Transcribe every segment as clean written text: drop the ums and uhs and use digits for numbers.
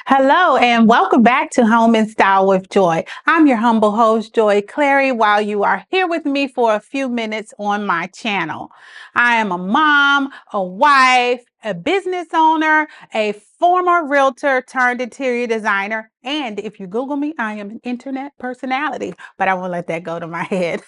Hello and welcome back to Home in Style with Joy. I'm your humble host, Joy Clary, while you are here with me for a few minutes on my channel. I am a mom, a wife, a business owner, a former realtor turned interior designer, and if you Google me, I am an internet personality, but I won't let that go to my head.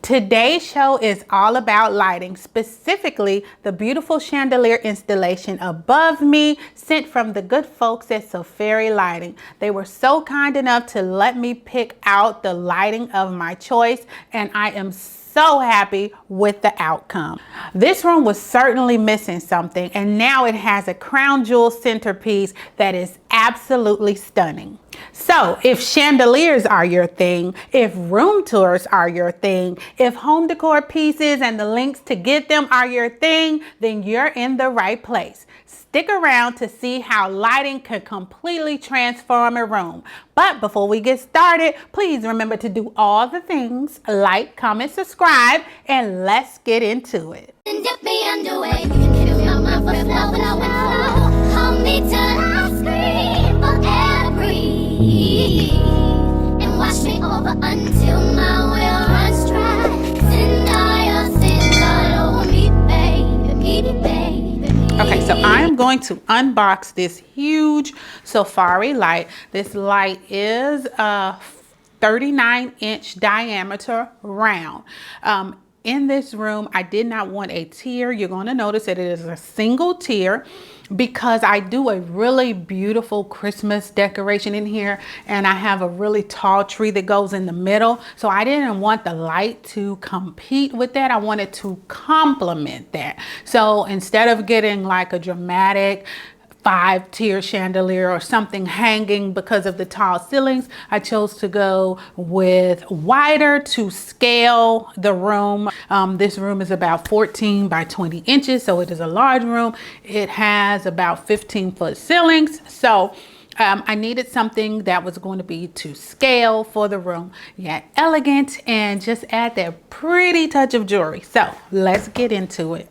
Today's show is all about lighting, specifically the beautiful chandelier installation above me sent from the good folks at Fairy Lighting. They were so kind enough to let me pick out the lighting of my choice, and I am so happy with the outcome. This room was certainly missing something, and now it has a crown jewel centerpiece that is absolutely stunning. So if chandeliers are your thing, if room tours are your thing, if home decor pieces and the links to get them are your thing, then you're in the right place. Stick around to see how lighting can completely transform a room. But before we get started, please remember to do all the things: like, comment, subscribe, and let's get into it. And wash me over until my will runs dry. Send all over me, baby. Okay, so I am going to unbox this huge safari light. This light is a 39-inch diameter round. In this room, I did not want a tier. You're going to notice that it is a single tier because I do a really beautiful Christmas decoration in here, and I have a really tall tree that goes in the middle. So I didn't want the light to compete with that. I wanted to complement that. So instead of getting like a dramatic 5-tier chandelier or something hanging because of the tall ceilings, I chose to go with wider to scale the room. This room is about 14 by 20 inches, so it is a large room. It has about 15-foot ceilings, so I needed something that was going to be to scale for the room, yet elegant, and just add that pretty touch of jewelry. So let's get into it.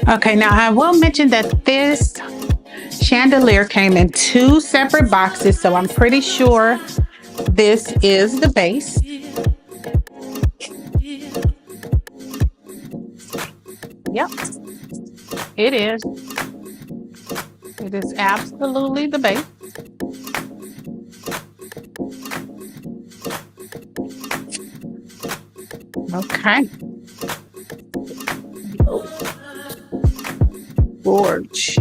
Okay, now I will mention that this chandelier came in 2 separate boxes, so I'm pretty sure this is the base. Yep, it is. It is absolutely the base. Okay. Gorge.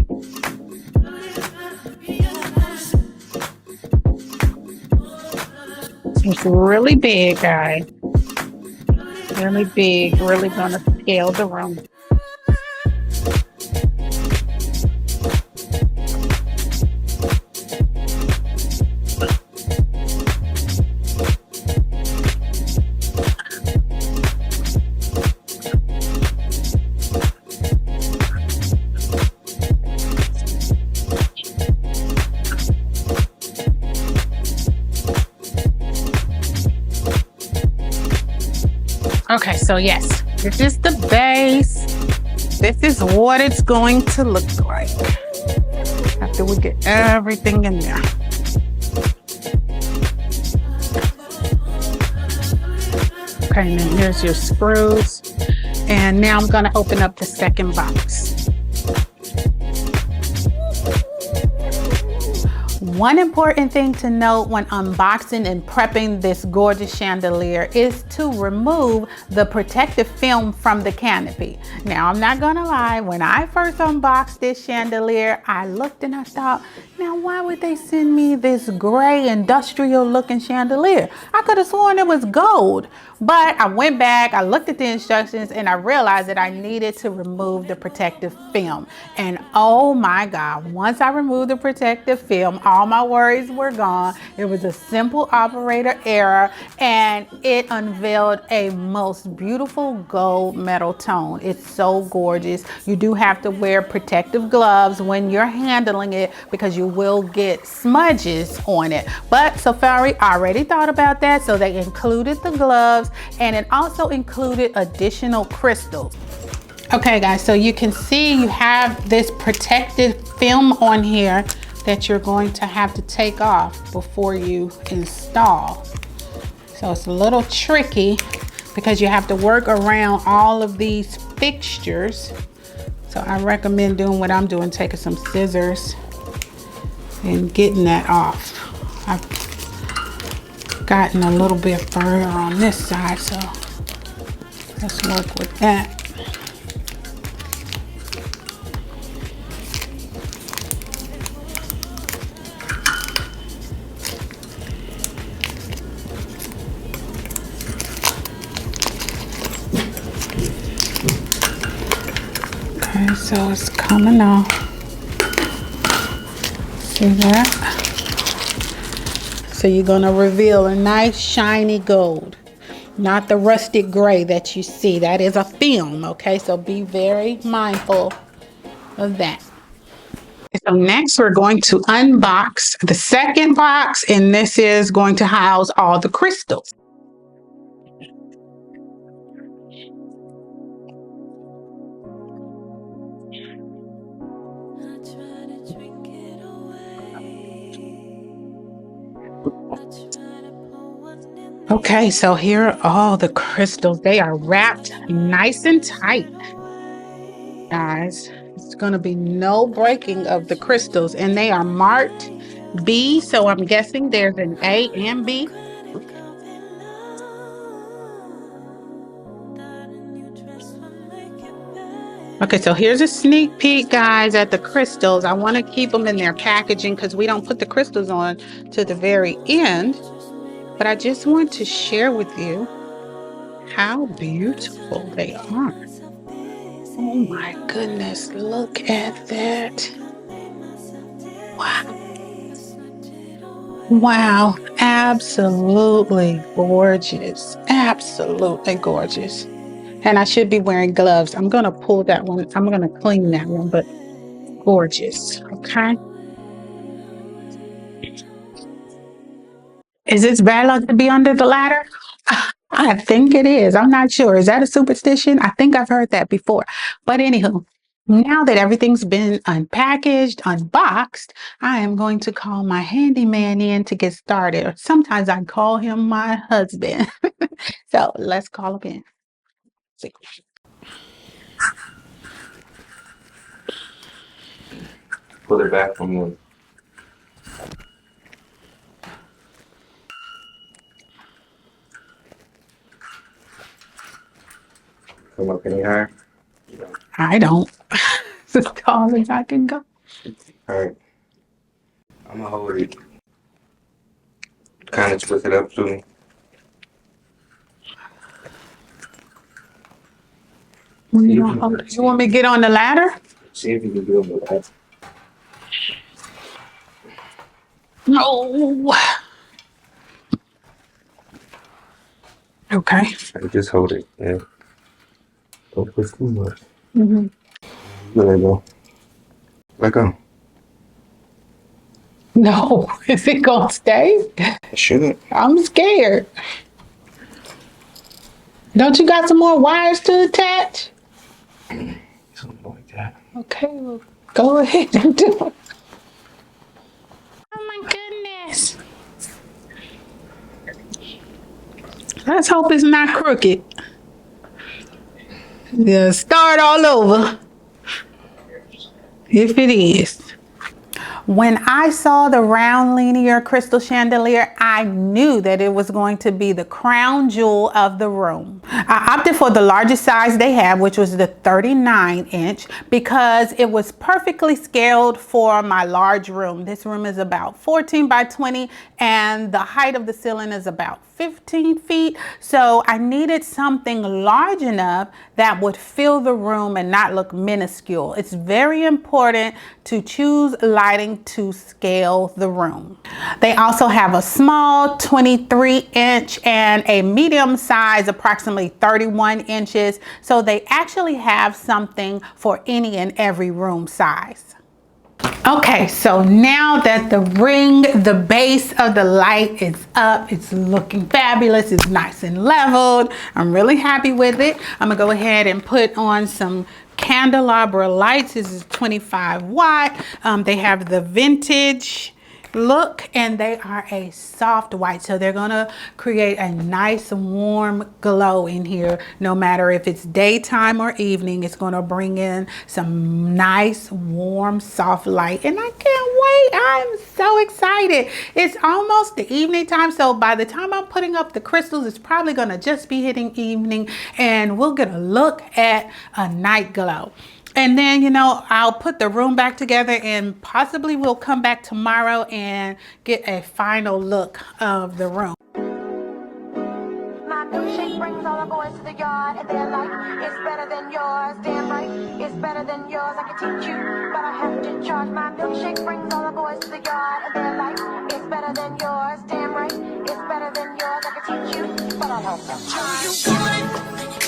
It's really big, guys. Really big. Really gonna scale the room. Okay, so yes, this is the base. This is what it's going to look like after we get everything in there. Okay, and then here's your screws. And now I'm going to open up the second box. One important thing to note when unboxing and prepping this gorgeous chandelier is to remove the protective film from the canopy. Now, I'm not gonna lie, when I first unboxed this chandelier, I looked and I thought, now why would they send me this gray industrial looking chandelier? I could have sworn it was gold. But I went back, I looked at the instructions, and I realized that I needed to remove the protective film. And oh my God, once I removed the protective film, all my worries were gone. It was a simple operator error, and it unveiled a most beautiful gold metal tone. It's so gorgeous. You do have to wear protective gloves when you're handling it because you will get smudges on it. But Safari already thought about that, so they included the gloves, and it also included additional crystals. Okay guys, so you can see you have this protective film on here that you're going to have to take off before you install. So it's a little tricky because you have to work around all of these fixtures. So I recommend doing what I'm doing, taking some scissors and getting that off. I've gotten a little bit further on this side, so let's work with that. Okay, so it's coming off. See that? So you're gonna reveal a nice shiny gold, not the rusted gray that you see. That is a film, okay? So be very mindful of that. So next we're going to unbox the second box, and this is going to house all the crystals. Okay, so here are all the crystals. They are wrapped nice and tight, guys. It's going to be no breaking of the crystals, and they are marked B, so I'm guessing there's an A and B. Okay, so here's a sneak peek, guys, at the crystals. I want to keep them in their packaging because we don't put the crystals on to the very end. But I just want to share with you how beautiful they are. Oh my goodness, look at that. Wow. Wow, absolutely gorgeous. Absolutely gorgeous. And I should be wearing gloves. I'm going to pull that one. I'm going to clean that one, but gorgeous. Okay. Is this bad luck to be under the ladder? I think it is. I'm not sure. Is that a superstition? I think I've heard that before. But anywho, now that everything's been unpackaged, unboxed, I am going to call my handyman in to get started. Or sometimes I call him my husband. So let's call him in. Pull it back from you. Come up any higher? I don't. It's as tall as I can go. Alright. I'm gonna hold it. Kind of twist it up to me. You want me to get on the ladder? See if you can do it with that. No. Okay. Just hold it. Yeah. Don't push too much. Mm-hmm. There you go. Let go. No. Is it gonna stay? It shouldn't. I'm scared. Don't you got some more wires to attach? Something like that. Okay, well, go ahead and do it. Oh my goodness. Let's hope it's not crooked. Yeah, start all over. If it is. When I saw the round linear crystal chandelier, I knew that it was going to be the crown jewel of the room. I opted for the largest size they have, which was the 39-inch, because it was perfectly scaled for my large room. This room is about 14 by 20 and the height of the ceiling is about 15 feet. So I needed something large enough that would fill the room and not look minuscule. It's very important to choose lighting to scale the room. They also have a small 23-inch and a medium size, approximately 31 inches. So they actually have something for any and every room size. Okay, so now that the base of the light is up, it's looking fabulous, it's nice and leveled. I'm really happy with it. I'm gonna go ahead and put on some candelabra lights. This is 25 watt. They have the vintage look and they are a soft white, so they're gonna create a nice warm glow in here. No matter if it's daytime or evening, it's gonna bring in some nice warm soft light, and I can't wait. I'm so excited. It's almost the evening time, so by the time I'm putting up the crystals, it's probably gonna just be hitting evening and we'll get a look at a night glow. And then, you know, I'll put the room back together and possibly we'll come back tomorrow and get a final look of the room. My milkshake brings all the boys to the yard and they're like, it's better than yours. Damn right, it's better than yours. I can teach you, but I have to charge. My milkshake brings all the boys to the yard and they're like, it's better than yours. Damn right, it's better than yours. I can teach you, but I have to charge.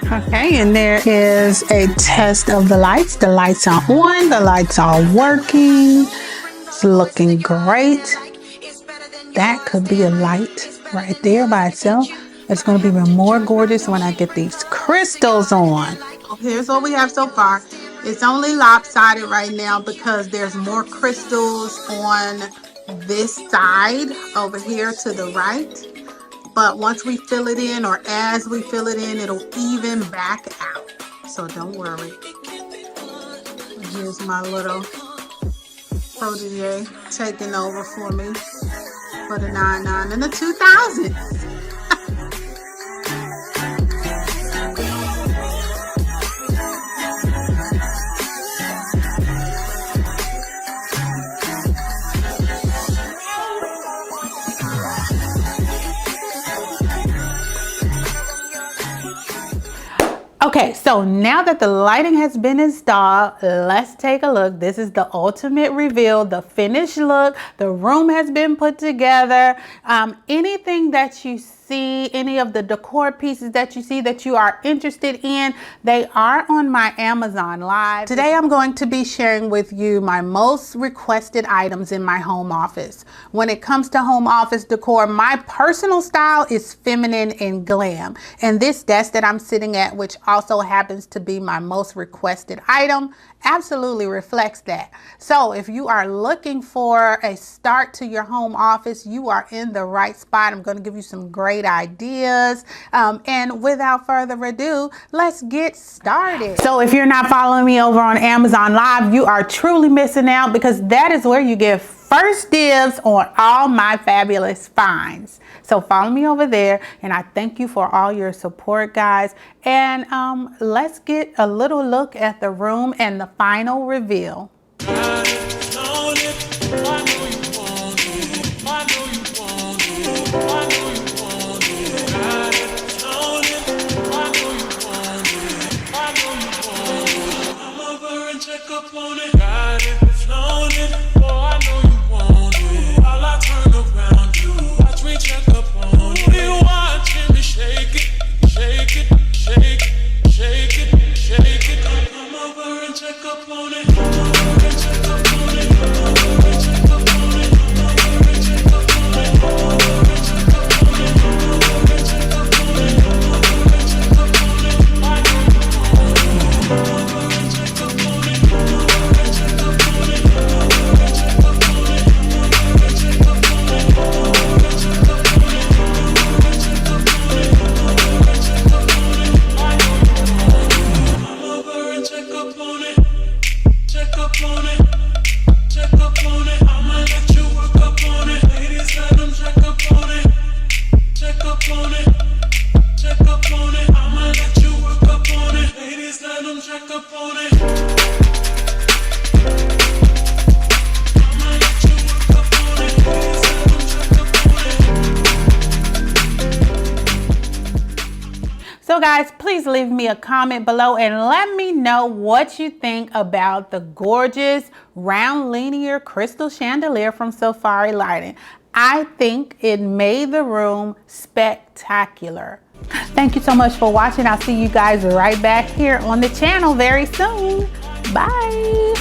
Okay, and there is a test of the lights. The lights are on, the lights are working. It's looking great. That could be a light right there by itself. It's going to be even more gorgeous when I get these crystals on. Here's what we have so far. It's only lopsided right now because there's more crystals on this side over here to the right. But once we fill it in, or as we fill it in, it'll even back out. So don't worry. Here's my little protege taking over for me for the 99 and the 2000s. Okay, so now that the lighting has been installed, let's take a look. This is the ultimate reveal, the finished look. The room has been put together. Anything that you see, any of the decor pieces that you see that you are interested in, they are on my Amazon Live. Today I'm going to be sharing with you my most requested items in my home office. When it comes to home office decor, my personal style is feminine and glam. And this desk that I'm sitting at, which also happens to be my most requested item, absolutely reflects that. So if you are looking for a start to your home office, you are in the right spot. I'm going to give you some great ideas. And without further ado, let's get started. So if you're not following me over on Amazon Live, you are truly missing out, because that is where you get first dibs on all my fabulous finds. So follow me over there, and I thank you for all your support, guys. And let's get a little look at the room and the final reveal. Check up on you. So guys, please leave me a comment below and let me know what you think about the gorgeous round linear crystal chandelier from Safari Lighting. I think it made the room spectacular. Thank you so much for watching. I'll see you guys right back here on the channel very soon. Bye.